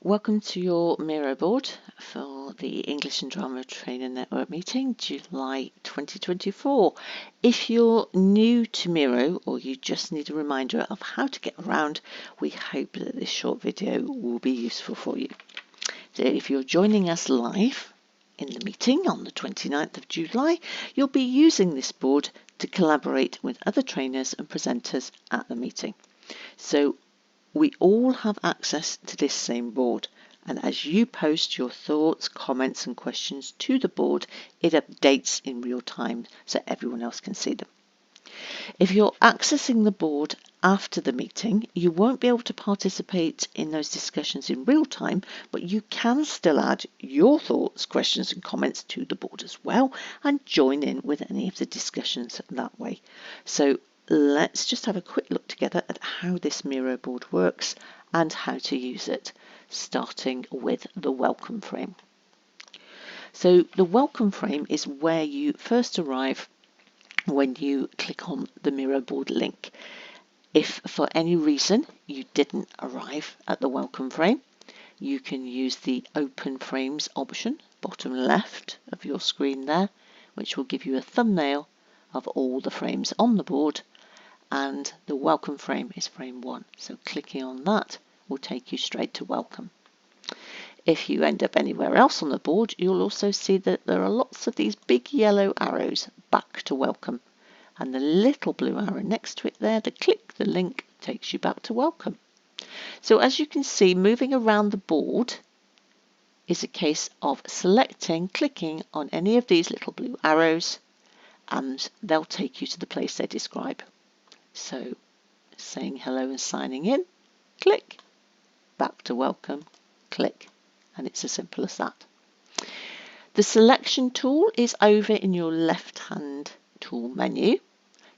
Welcome to your Miro board for the English and Drama Trainer Network meeting, July 2024. If you're new to Miro or you just need a reminder of how to get around, we hope that this short video will be useful for you. So if you're joining us live in the meeting on the 29th of July, you'll be using this board to collaborate with other trainers and presenters at the meeting. So we all have access to this same board, and as you post your thoughts, comments and questions to the board, it updates in real time so everyone else can see them. If you're accessing the board after the meeting, you won't be able to participate in those discussions in real time, but you can still add your thoughts, questions and comments to the board as well and join in with any of the discussions that way. So let's just have a quick look together at how this Miro board works and how to use it, starting with the welcome frame. So the welcome frame is where you first arrive when you click on the Miro board link. If for any reason you didn't arrive at the welcome frame, you can use the open frames option, bottom left of your screen there, which will give you a thumbnail of all the frames on the board, and the welcome frame is frame 1. So clicking on that will take you straight to welcome. If you end up anywhere else on the board, you'll also see that there are lots of these big yellow arrows back to welcome, and the little blue arrow next to it there, click the link, takes you back to welcome. So as you can see, moving around the board is a case of clicking on any of these little blue arrows, and they'll take you to the place they describe. So saying hello and signing in, click, back to welcome, click, and it's as simple as that. The selection tool is over in your left hand tool menu.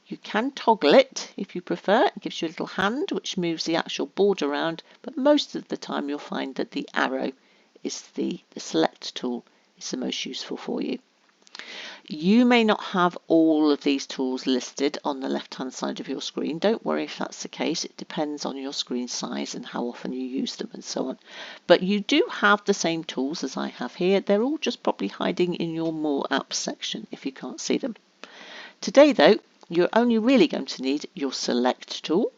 You can toggle it if you prefer. It gives you a little hand which moves the actual board around, but most of the time you'll find that the arrow is the select tool is the most useful for you. You may not have all of these tools listed on the left hand side of your screen. Don't worry if that's the case. It depends on your screen size and how often you use them and so on. But you do have the same tools as I have here. They're all just probably hiding in your More Apps section if you can't see them. Today though, you're only really going to need your select tool,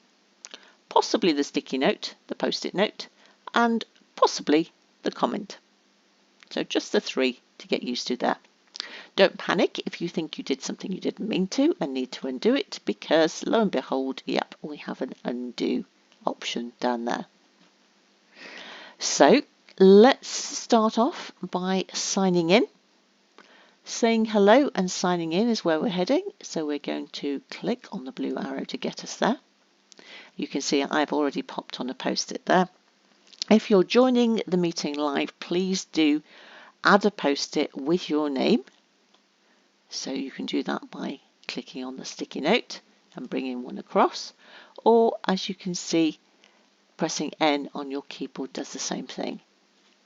possibly the sticky note, the post-it note, and possibly the comment. So just the 3 to get used to there. Don't panic if you think you did something you didn't mean to and need to undo it, because lo and behold, yep, we have an undo option down there. So let's start off by signing in. Saying hello and signing in is where we're heading, so we're going to click on the blue arrow to get us there. You can see I've already popped on a post-it there. If you're joining the meeting live, please do add a post-it with your name. So you can do that by clicking on the sticky note and bringing one across, or as you can see, pressing N on your keyboard does the same thing,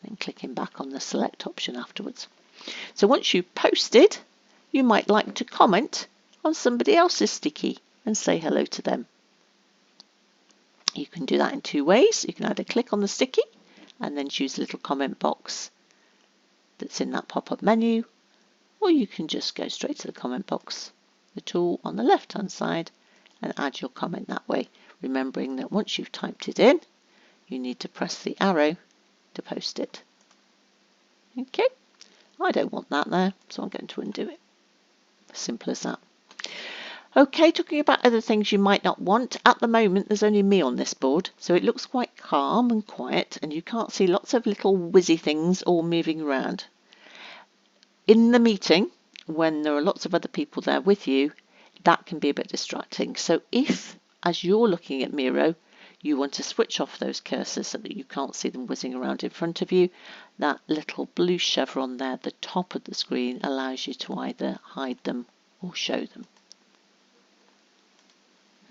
and clicking back on the select option afterwards. So once you've posted, you might like to comment on somebody else's sticky and say hello to them. You can do that in 2 ways. You can either click on the sticky and then choose the little comment box that's in that pop-up menu, or you can just go straight to the comment box, the tool on the left hand side, and add your comment that way, remembering that once you've typed it in, you need to press the arrow to post it. Okay. I don't want that there, so I'm going to undo it. Simple as that. Okay, talking about other things you might not want. At the moment, there's only me on this board, so it looks quite calm and quiet, and you can't see lots of little whizzy things all moving around. In the meeting, when there are lots of other people there with you, that can be a bit distracting. So if, as you're looking at Miro, you want to switch off those cursors so that you can't see them whizzing around in front of you, that little blue chevron there at the top of the screen allows you to either hide them or show them.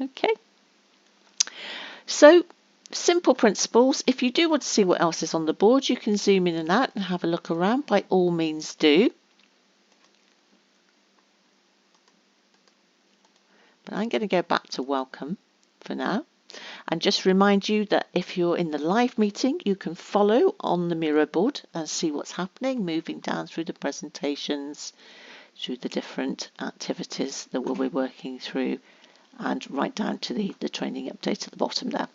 Okay. So simple principles. If you do want to see what else is on the board, you can zoom in and out and have a look around. By all means do. But I'm going to go back to welcome for now. And just remind you that if you're in the live meeting, you can follow on the Miro board and see what's happening, moving down through the presentations, through the different activities that we'll be working through, and right down to the training update at the bottom there.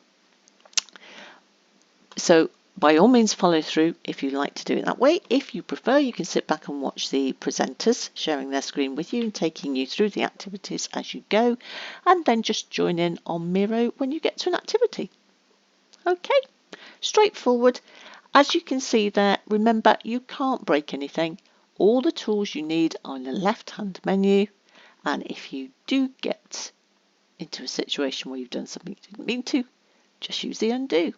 So by all means follow through if you like to do it that way. If you prefer, you can sit back and watch the presenters sharing their screen with you and taking you through the activities as you go, and then just join in on Miro when you get to an activity. Okay, straightforward. As you can see there, remember you can't break anything. All the tools you need are in the left-hand menu, and if you do get into a situation where you've done something you didn't mean to, just use the undo.